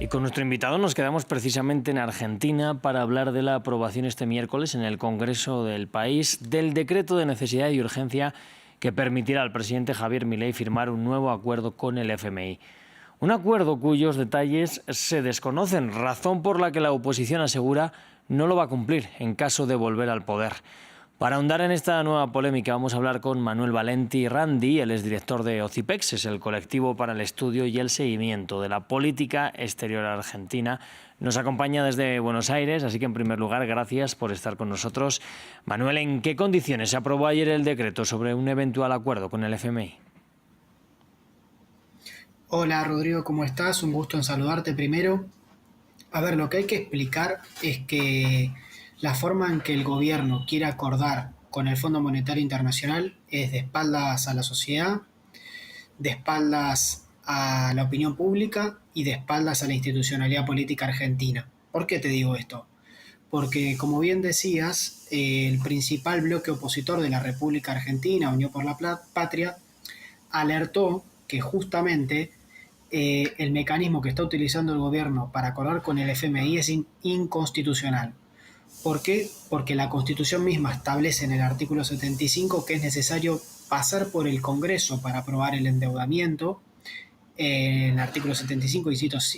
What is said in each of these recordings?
Y con nuestro invitado nos quedamos precisamente en Argentina para hablar de la aprobación este miércoles en el Congreso del país del decreto de necesidad y urgencia que permitirá al presidente Javier Milei firmar un nuevo acuerdo con el FMI. Un acuerdo cuyos detalles se desconocen, razón por la que la oposición asegura no lo va a cumplir en caso de volver al poder. Para ahondar en esta nueva polémica vamos a hablar con Manuel Valenti Randi, él es director de OCIPEX, es el colectivo para el estudio y el seguimiento de la política exterior argentina. Nos acompaña desde Buenos Aires, así que en primer lugar, gracias por estar con nosotros. Manuel, ¿en qué condiciones se aprobó ayer el decreto sobre un eventual acuerdo con el FMI? Hola Rodrigo, ¿cómo estás? Un gusto en saludarte primero. A ver, lo que hay que explicar es que la forma en que el gobierno quiere acordar con el Fondo Monetario Internacional es de espaldas a la sociedad, de espaldas a la opinión pública y de espaldas a la institucionalidad política argentina. ¿Por qué te digo esto? Porque, como bien decías, el principal bloque opositor de la República Argentina, Unión por la Patria, alertó que justamente el mecanismo que está utilizando el gobierno para acordar con el FMI es inconstitucional. ¿Por qué? Porque la Constitución misma establece en el artículo 75 que es necesario pasar por el Congreso para aprobar el endeudamiento, en el artículo 75,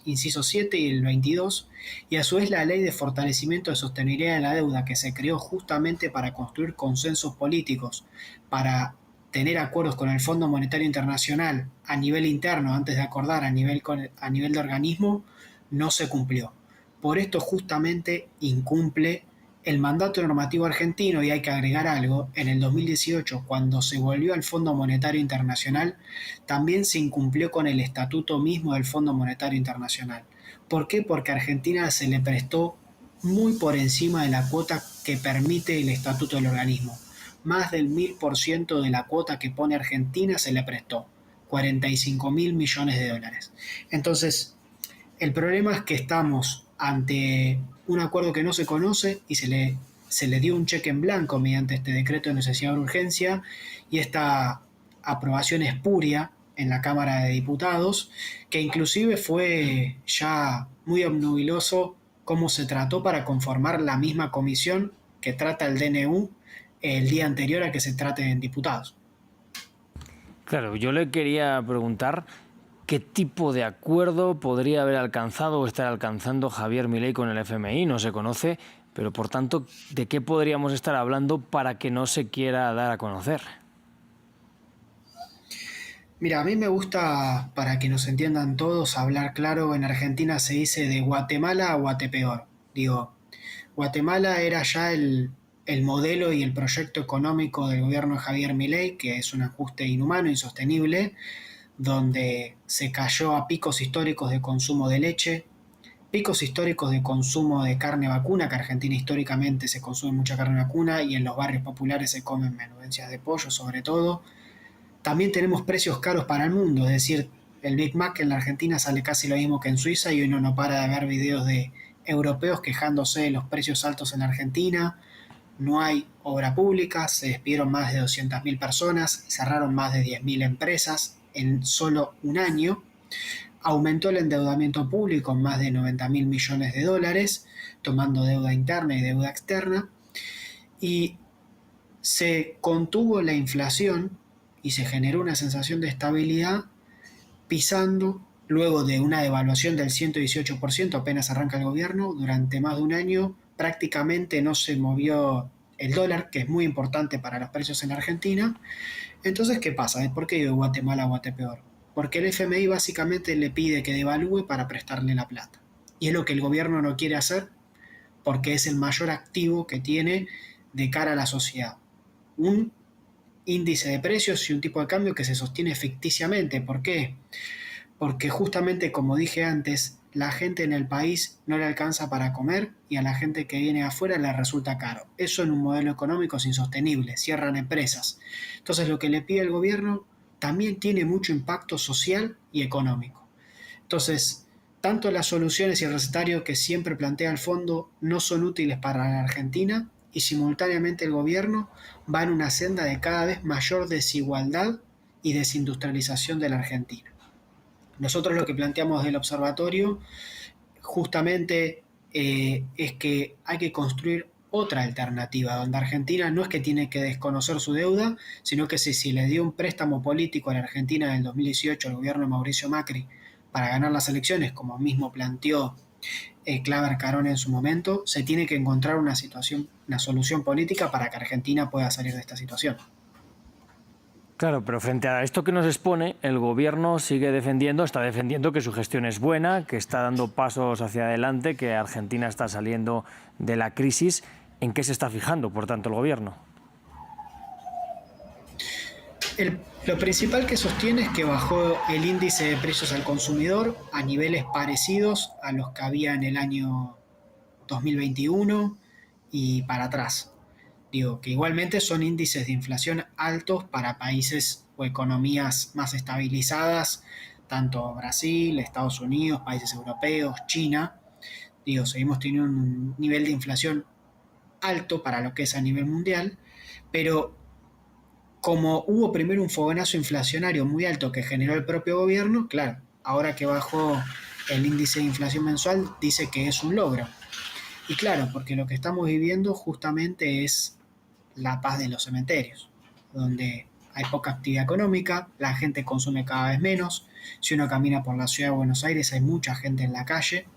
inciso 7 y el 22, y a su vez la Ley de Fortalecimiento de Sostenibilidad de la Deuda, que se creó justamente para construir consensos políticos, para tener acuerdos con el Fondo Monetario Internacional a nivel interno antes de acordar a nivel de organismo, no se cumplió. Por esto justamente incumple el mandato normativo argentino, y hay que agregar algo: en el 2018, cuando se volvió al Fondo Monetario Internacional, también se incumplió con el estatuto mismo del Fondo Monetario Internacional. ¿Por qué? Porque a Argentina se le prestó muy por encima de la cuota que permite el estatuto del organismo. Más del 1000% de la cuota que pone Argentina se le prestó, 45.000 millones de dólares. Entonces, el problema es que estamos ante un acuerdo que no se conoce y se le dio un cheque en blanco mediante este decreto de necesidad de urgencia, y esta aprobación espuria en la Cámara de Diputados, que inclusive fue ya muy obnubiloso cómo se trató para conformar la misma comisión que trata el DNU el día anterior a que se trate en diputados. Claro, yo le quería preguntar qué tipo de acuerdo podría haber alcanzado o estar alcanzando Javier Milei con el FMI. No se conoce, pero por tanto, ¿de qué podríamos estar hablando para que no se quiera dar a conocer? Mira, a mí me gusta, para que nos entiendan todos, hablar claro. En Argentina se dice de Guatemala a Guatepeor. Digo, Guatemala era ya el modelo y el proyecto económico del gobierno de Javier Milei, que es un ajuste inhumano, insostenible, donde se cayó a picos históricos de consumo de leche, picos históricos de consumo de carne vacuna, que Argentina históricamente se consume mucha carne vacuna y en los barrios populares se comen menudencias de pollo sobre todo. También tenemos precios caros para el mundo, es decir, el Big Mac en la Argentina sale casi lo mismo que en Suiza, y uno no para de ver videos de europeos quejándose de los precios altos en la Argentina. No hay obra pública, se despidieron más de 200.000 personas, cerraron más de 10.000 empresas en solo un año. Aumentó el endeudamiento público en más de 90.000 millones de dólares, tomando deuda interna y deuda externa, y se contuvo la inflación y se generó una sensación de estabilidad, pisando, luego de una devaluación del 118% apenas arranca el gobierno. Durante más de un año prácticamente no se movió el dólar, que es muy importante para los precios en Argentina. Entonces, ¿qué pasa? ¿Por qué digo Guatemala a Guatepeor? Porque el FMI básicamente le pide que devalúe para prestarle la plata. Y es lo que el gobierno no quiere hacer, porque es el mayor activo que tiene de cara a la sociedad. Un índice de precios y un tipo de cambio que se sostiene ficticiamente. ¿Por qué? Porque justamente, como dije antes, la gente en el país no le alcanza para comer, y a la gente que viene de afuera le resulta caro. Eso en un modelo económico es insostenible, cierran empresas. Entonces, lo que le pide el gobierno también tiene mucho impacto social y económico. Entonces, tanto las soluciones y el recetario que siempre plantea el fondo no son útiles para la Argentina, y simultáneamente el gobierno va en una senda de cada vez mayor desigualdad y desindustrialización de la Argentina. Nosotros lo que planteamos del observatorio justamente es que hay que construir otra alternativa, donde Argentina no es que tiene que desconocer su deuda, sino que si le dio un préstamo político a la Argentina en el 2018 al gobierno de Mauricio Macri para ganar las elecciones, como mismo planteó Claver Carón en su momento, se tiene que encontrar una solución política para que Argentina pueda salir de esta situación. Claro, pero frente a esto que nos expone, el gobierno está defendiendo que su gestión es buena, que está dando pasos hacia adelante, que Argentina está saliendo de la crisis. ¿En qué se está fijando, por tanto, el gobierno? Lo principal que sostiene es que bajó el índice de precios al consumidor a niveles parecidos a los que había en el año 2021 y para atrás. Digo, que igualmente son índices de inflación altos para países o economías más estabilizadas, tanto Brasil, Estados Unidos, países europeos, China. Digo, seguimos teniendo un nivel de inflación alto para lo que es a nivel mundial, pero como hubo primero un fogonazo inflacionario muy alto que generó el propio gobierno, claro, ahora que bajó el índice de inflación mensual, dice que es un logro. Y claro, porque lo que estamos viviendo justamente es la paz de los cementerios, donde hay poca actividad económica, la gente consume cada vez menos, si uno camina por la ciudad de Buenos Aires hay mucha gente en la calle.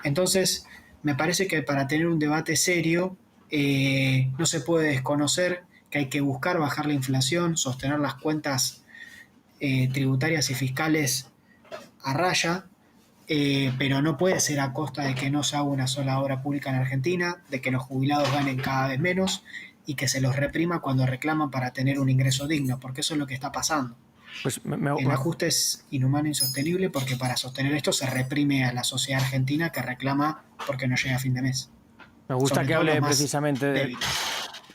Entonces, me parece que para tener un debate serio no se puede desconocer que hay que buscar bajar la inflación, sostener las cuentas tributarias y fiscales a raya, pero no puede ser a costa de que no se haga una sola obra pública en Argentina, de que los jubilados ganen cada vez menos y que se los reprima cuando reclaman para tener un ingreso digno, porque eso es lo que está pasando. Pues El ajuste es inhumano e insostenible porque para sostener esto se reprime a la sociedad argentina que reclama porque no llega a fin de mes. me gusta Sobre que todo los hable más precisamente débiles.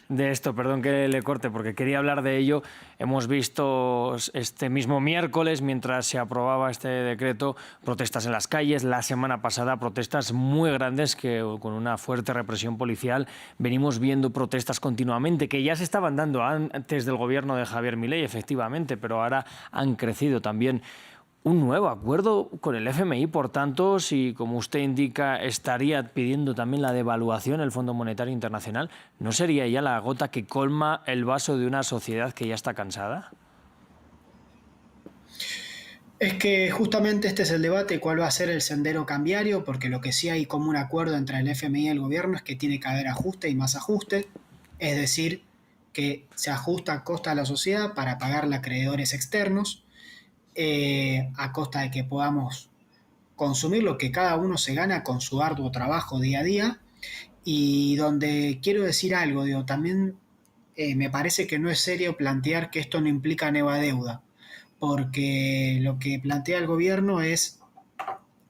de esto, perdón que le corte, porque quería hablar de ello. Hemos visto este mismo miércoles, mientras se aprobaba este decreto, protestas en las calles. La semana pasada, protestas muy grandes que con una fuerte represión policial. Venimos viendo protestas continuamente, que ya se estaban dando antes del gobierno de Javier Milei, efectivamente, pero ahora han crecido también. Un nuevo acuerdo con el FMI, por tanto, si, como usted indica, estaría pidiendo también la devaluación del Fondo Monetario Internacional, ¿no sería ya la gota que colma el vaso de una sociedad que ya está cansada? Es que justamente este es el debate, cuál va a ser el sendero cambiario, porque lo que sí hay como un acuerdo entre el FMI y el gobierno es que tiene que haber ajuste y más ajuste, es decir, que se ajusta a costa de la sociedad para pagarle a acreedores externos, a costa de que podamos consumir lo que cada uno se gana con su arduo trabajo día a día, y donde quiero decir algo, digo, también me parece que no es serio plantear que esto no implica nueva deuda, porque lo que plantea el gobierno es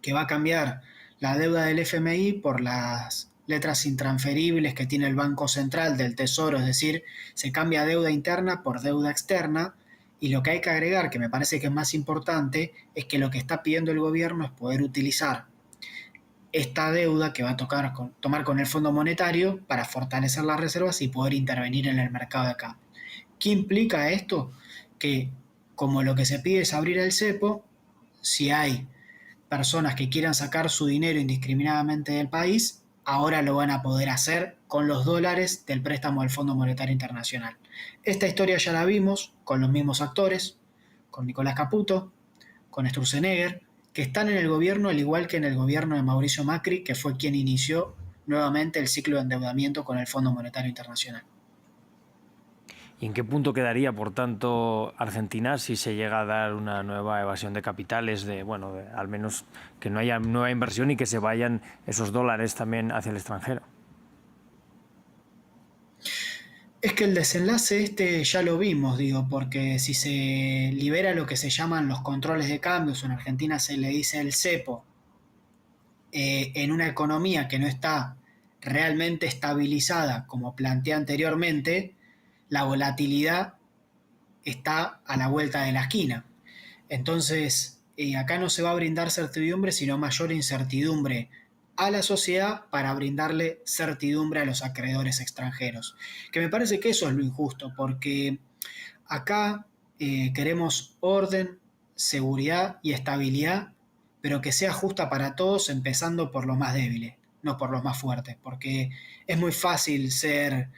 que va a cambiar la deuda del FMI por las letras intransferibles que tiene el Banco Central del Tesoro, es decir, se cambia deuda interna por deuda externa, y lo que hay que agregar, que me parece que es más importante, es que lo que está pidiendo el gobierno es poder utilizar esta deuda que va a tomar con el Fondo Monetario para fortalecer las reservas y poder intervenir en el mercado de cambio. ¿Qué implica esto? Que como lo que se pide es abrir el cepo, si hay personas que quieran sacar su dinero indiscriminadamente del país, ahora lo van a poder hacer con los dólares del préstamo del Fondo Monetario Internacional. Esta historia ya la vimos con los mismos actores, con Nicolás Caputo, con Sturzenegger, que están en el gobierno al igual que en el gobierno de Mauricio Macri, que fue quien inició nuevamente el ciclo de endeudamiento con el Fondo Monetario Internacional. ¿Y en qué punto quedaría, por tanto, Argentina si se llega a dar una nueva evasión de capitales, al menos que no haya nueva inversión y que se vayan esos dólares también hacia el extranjero? Es que el desenlace este ya lo vimos, digo, porque si se libera lo que se llaman los controles de cambios, o en Argentina se le dice el cepo, en una economía que no está realmente estabilizada, como planteé anteriormente, la volatilidad está a la vuelta de la esquina. Entonces, acá no se va a brindar certidumbre, sino mayor incertidumbre a la sociedad para brindarle certidumbre a los acreedores extranjeros. Que me parece que eso es lo injusto, porque acá queremos orden, seguridad y estabilidad, pero que sea justa para todos, empezando por los más débiles, no por los más fuertes, porque es muy fácil ser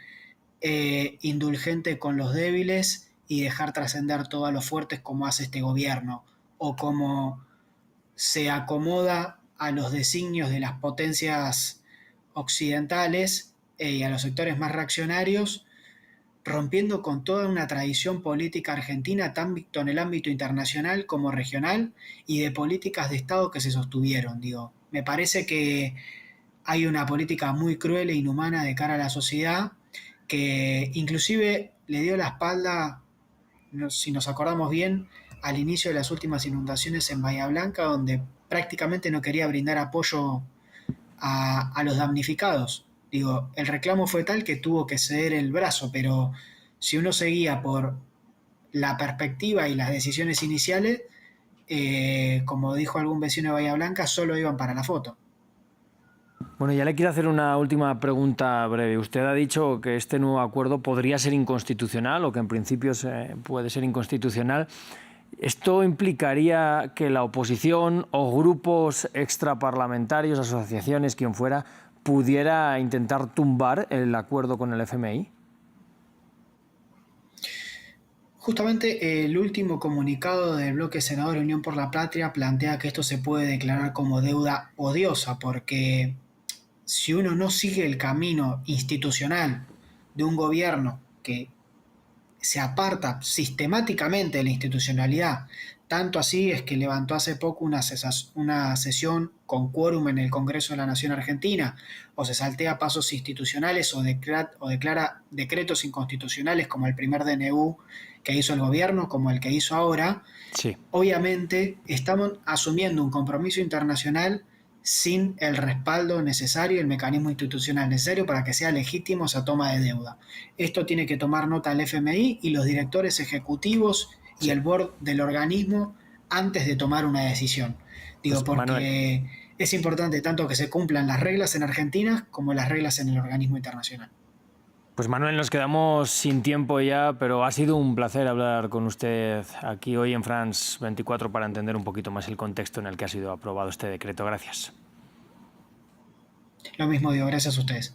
indulgente con los débiles y dejar trascender todo a los fuertes como hace este gobierno, o como se acomoda a los designios de las potencias occidentales y a los sectores más reaccionarios, rompiendo con toda una tradición política argentina tanto en el ámbito internacional como regional y de políticas de Estado que se sostuvieron. Digo, me parece que hay una política muy cruel e inhumana de cara a la sociedad que inclusive le dio la espalda, si nos acordamos bien, al inicio de las últimas inundaciones en Bahía Blanca, donde prácticamente no quería brindar apoyo a los damnificados. Digo, el reclamo fue tal que tuvo que ceder el brazo, pero si uno seguía por la perspectiva y las decisiones iniciales, como dijo algún vecino de Bahía Blanca, solo iban para la foto. Bueno, ya le quiero hacer una última pregunta breve. Usted ha dicho que este nuevo acuerdo podría ser inconstitucional o que en principio puede ser inconstitucional. ¿Esto implicaría que la oposición o grupos extraparlamentarios, asociaciones, quien fuera, pudiera intentar tumbar el acuerdo con el FMI? Justamente el último comunicado del bloque senador Unión por la Patria plantea que esto se puede declarar como deuda odiosa, porque si uno no sigue el camino institucional de un gobierno que se aparta sistemáticamente de la institucionalidad, tanto así es que levantó hace poco una sesión con quórum en el Congreso de la Nación Argentina, o se saltea pasos institucionales o declara decretos inconstitucionales como el primer DNU que hizo el gobierno, como el que hizo ahora. Sí. Obviamente estamos asumiendo un compromiso internacional sin el respaldo necesario, el mecanismo institucional necesario para que sea legítimo esa toma de deuda. Esto tiene que tomar nota el FMI y los directores ejecutivos y el board del organismo antes de tomar una decisión. Digo, Pues, porque Manuel, es importante tanto que se cumplan las reglas en Argentina como las reglas en el organismo internacional. Pues Manuel, nos quedamos sin tiempo ya, pero ha sido un placer hablar con usted aquí hoy en France 24 para entender un poquito más el contexto en el que ha sido aprobado este decreto. Gracias. Lo mismo digo, gracias a ustedes.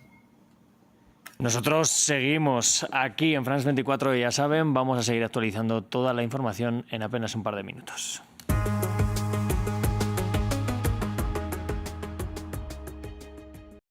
Nosotros seguimos aquí en France 24 y ya saben, vamos a seguir actualizando toda la información en apenas un par de minutos.